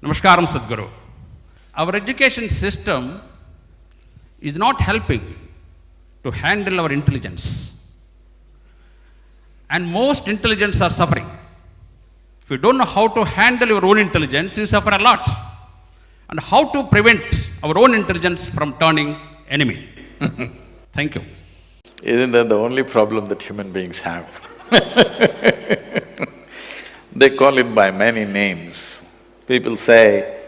Namaskaram, Sadhguru. Our education system is not helping to handle our intelligence. And most intelligents are suffering. If you don't know how to handle your own intelligence, you suffer a lot. And how to prevent our own intelligence from turning enemy. Thank you. Isn't that the only problem that human beings have? They call it by many names. People say,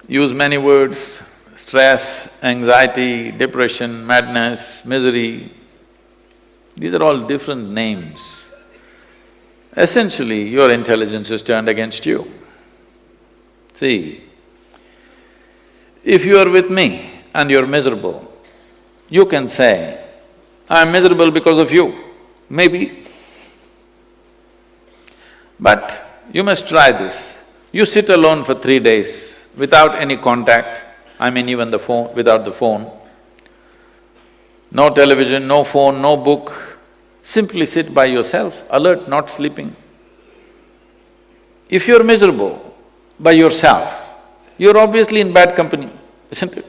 use many words, stress, anxiety, depression, madness, misery. These are all different names. Essentially, your intelligence is turned against you. See, if you are with me and you're miserable, you can say, I'm miserable because of you, maybe. But you must try this. You sit alone for 3 days without any contact, I mean even the phone, without the phone. No television, no phone, no book. Simply sit by yourself, alert, not sleeping. If you're miserable by yourself, you're obviously in bad company, isn't it?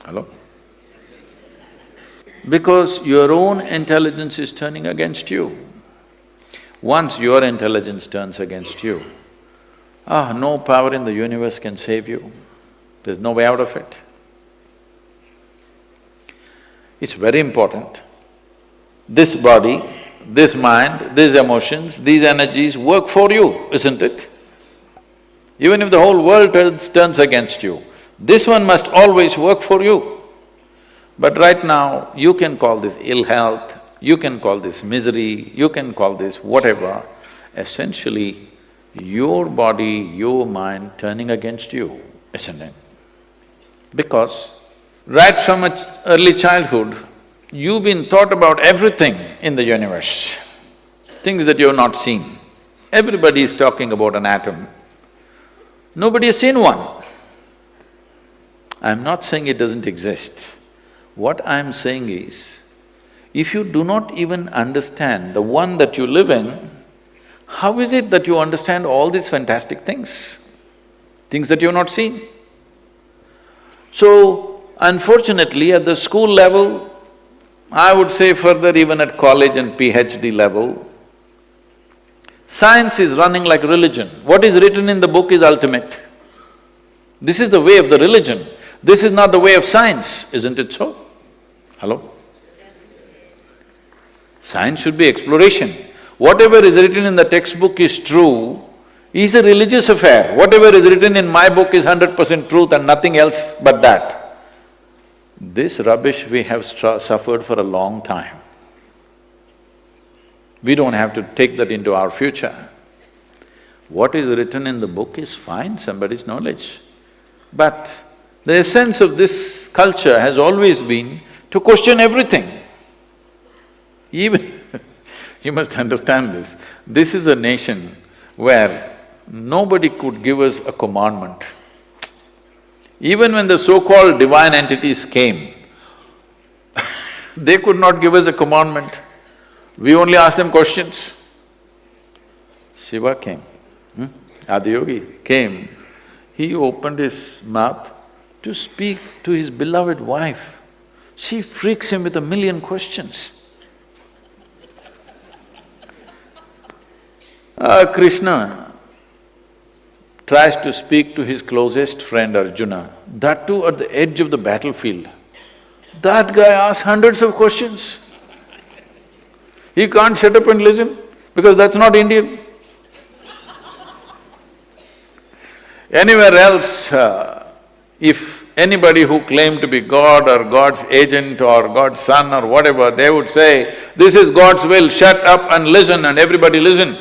Hello? Because your own intelligence is turning against you. Once your intelligence turns against you, no power in the universe can save you. There's no way out of it. It's very important. This body, this mind, these emotions, these energies work for you, isn't it? Even if the whole world turns against you, this one must always work for you. But right now, you can call this ill health, you can call this misery, you can call this whatever. Essentially, your body, your mind turning against you, isn't it? Because right from early childhood, you've been taught about everything in the universe, things that you've not seen. Everybody is talking about an atom. Nobody has seen one. I'm not saying it doesn't exist. What I'm saying is, if you do not even understand the one that you live in, how is it that you understand all these fantastic things that you've not seen? So, unfortunately, at the school level, I would say further even at college and PhD level, science is running like religion. What is written in the book is ultimate. This is the way of the religion. This is not the way of science, isn't it so? Hello? Science should be exploration. Whatever is written in the textbook is true, is a religious affair. Whatever is written in my book is 100% truth and nothing else but that. This rubbish we have suffered for a long time. We don't have to take that into our future. What is written in the book is fine, somebody's knowledge. But the essence of this culture has always been to question everything. Even you must understand this. This is a nation where nobody could give us a commandment. Even when the so-called divine entities came, they could not give us a commandment. We only asked them questions. Shiva came, Adiyogi came. He opened his mouth to speak to his beloved wife. She freaks him with 1,000,000 questions. Krishna tries to speak to his closest friend Arjuna, that too at the edge of the battlefield. That guy asks hundreds of questions. He can't shut up and listen because that's not Indian. Anywhere else, if anybody who claimed to be God or God's agent or God's son or whatever, they would say, this is God's will, shut up and listen, and everybody listened.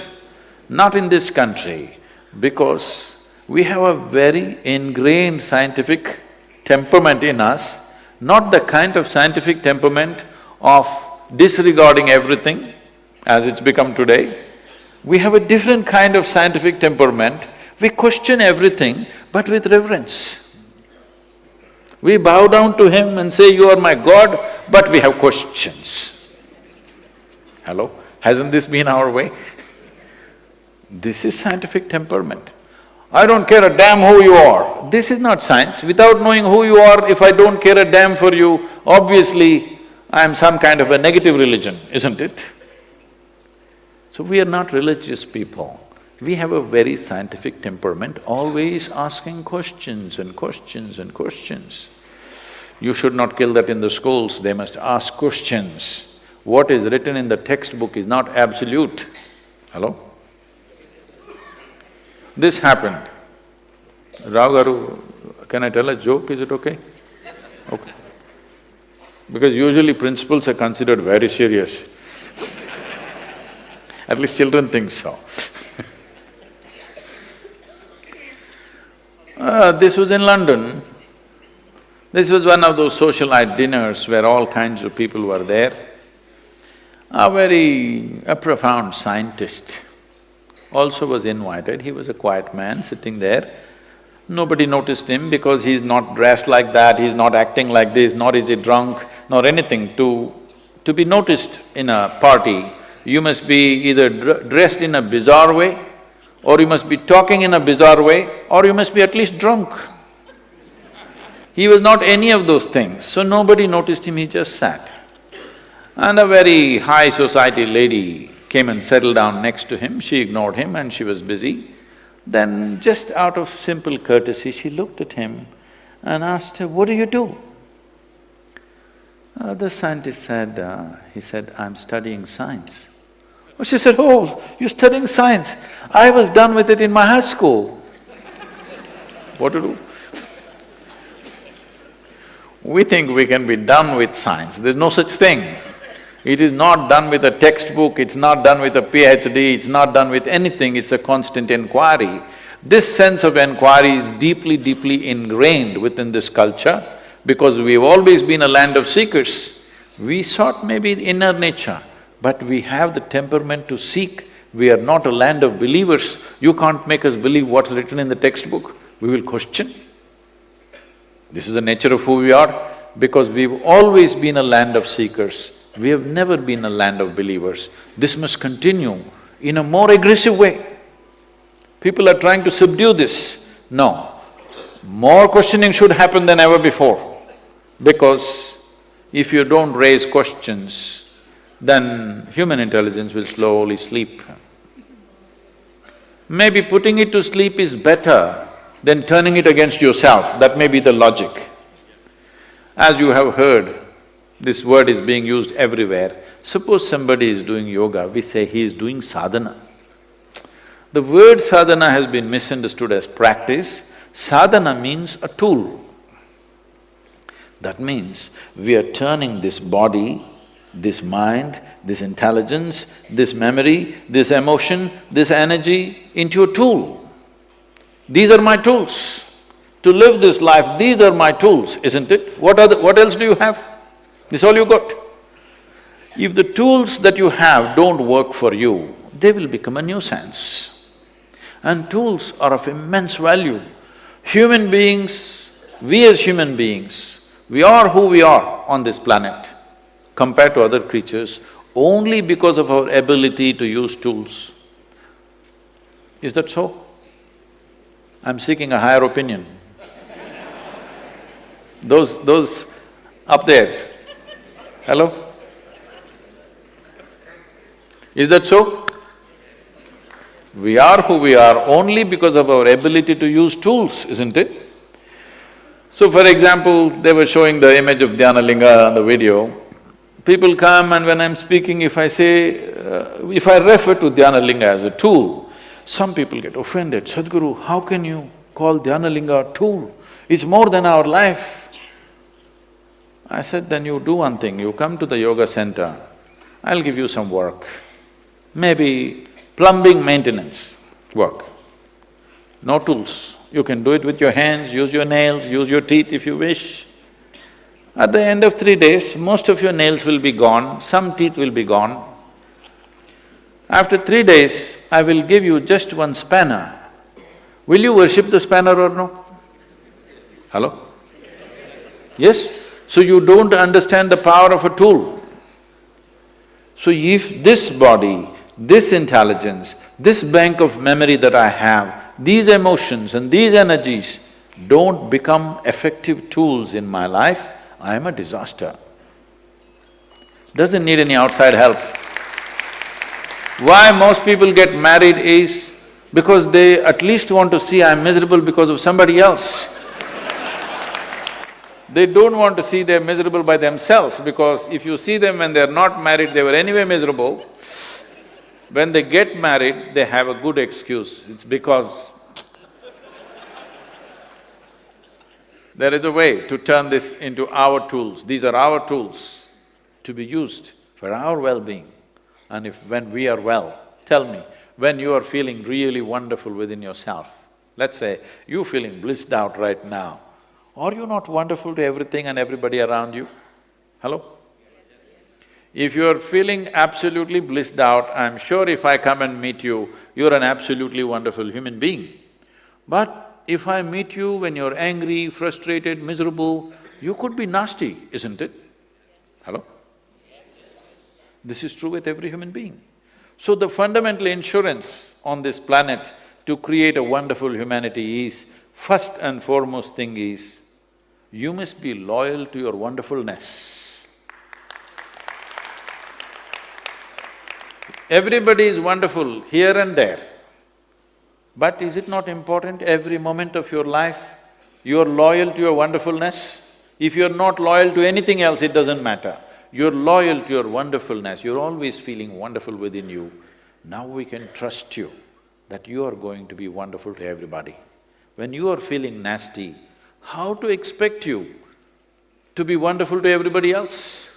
Not in this country, because we have a very ingrained scientific temperament in us, not the kind of scientific temperament of disregarding everything as it's become today. We have a different kind of scientific temperament. We question everything, but with reverence. We bow down to him and say, you are my God, but we have questions. Hello? Hasn't this been our way? This is scientific temperament. I don't care a damn who you are. This is not science. Without knowing who you are, if I don't care a damn for you, obviously I am some kind of a negative religion, isn't it? So we are not religious people. We have a very scientific temperament, always asking questions and questions and questions. You should not kill that in the schools, they must ask questions. What is written in the textbook is not absolute. Hello? This happened. Rao Garu, can I tell a joke, is it okay? Okay. Because usually principals are considered very serious. At least children think so. This was in London. This was one of those socialite dinners where all kinds of people were there. A profound scientist also was invited. He was a quiet man sitting there. Nobody noticed him because he's not dressed like that, he's not acting like this, nor is he drunk, nor anything. To be noticed in a party, you must be either dressed in a bizarre way, or you must be talking in a bizarre way, or you must be at least drunk. He was not any of those things, so nobody noticed him, he just sat. And a very high society lady came and settled down next to him, she ignored him and she was busy. Then just out of simple courtesy, she looked at him and asked, "What do you do?" The scientist said, he said, "I'm studying science." Oh, she said, "Oh, you're studying science? I was done with it in my high school." What to do? We think we can be done with science, there's no such thing. It is not done with a textbook, it's not done with a PhD, it's not done with anything, it's a constant inquiry. This sense of inquiry is deeply, deeply ingrained within this culture because we've always been a land of seekers. We sought maybe inner nature, but we have the temperament to seek. We are not a land of believers. You can't make us believe what's written in the textbook, we will question. This is the nature of who we are, because we've always been a land of seekers. We have never been a land of believers. This must continue in a more aggressive way. People are trying to subdue this. No, more questioning should happen than ever before, because if you don't raise questions, then human intelligence will slowly sleep. Maybe putting it to sleep is better than turning it against yourself, that may be the logic. As you have heard, this word is being used everywhere. Suppose somebody is doing yoga, we say he is doing sadhana. The word sadhana has been misunderstood as practice. Sadhana means a tool. That means we are turning this body, this mind, this intelligence, this memory, this emotion, this energy into a tool. These are my tools. To live this life, these are my tools, isn't it? What else do you have? This is all you got. If the tools that you have don't work for you, they will become a nuisance. And tools are of immense value. Human beings, we as human beings, we are who we are on this planet compared to other creatures only because of our ability to use tools. Is that so? I'm seeking a higher opinion. Those up there, hello? Is that so? We are who we are only because of our ability to use tools, isn't it? So for example, they were showing the image of Dhyanalinga on the video. People come and when I'm speaking, if I say… if I refer to Dhyanalinga as a tool, some people get offended. Sadhguru, how can you call Dhyanalinga a tool? It's more than our life. I said, then you do one thing, you come to the yoga center, I'll give you some work. Maybe plumbing maintenance work. No tools. You can do it with your hands, use your nails, use your teeth if you wish. At the end of 3 days, most of your nails will be gone, some teeth will be gone. After 3 days, I will give you just one spanner. Will you worship the spanner or no? Hello? Yes? So you don't understand the power of a tool. So if this body, this intelligence, this bank of memory that I have, these emotions and these energies don't become effective tools in my life, I am a disaster. Doesn't need any outside help. Why most people get married is because they at least want to see I'm miserable because of somebody else. They don't want to see they're miserable by themselves, because if you see them when they're not married, they were anyway miserable. When they get married, they have a good excuse, it's because there is a way to turn this into our tools. These are our tools to be used for our well-being. And when we are well, tell me, when you are feeling really wonderful within yourself, let's say you're feeling blissed out right now, are you not wonderful to everything and everybody around you? Hello? If you're feeling absolutely blissed out, I'm sure if I come and meet you, you're an absolutely wonderful human being. But if I meet you when you're angry, frustrated, miserable, you could be nasty, isn't it? Hello? This is true with every human being. So the fundamental insurance on this planet to create a wonderful humanity is, first and foremost thing is, you must be loyal to your wonderfulness. Everybody is wonderful here and there. But is it not important every moment of your life, you're loyal to your wonderfulness? If you're not loyal to anything else, it doesn't matter. You're loyal to your wonderfulness, you're always feeling wonderful within you. Now we can trust you that you are going to be wonderful to everybody. When you are feeling nasty, how to expect you to be wonderful to everybody else?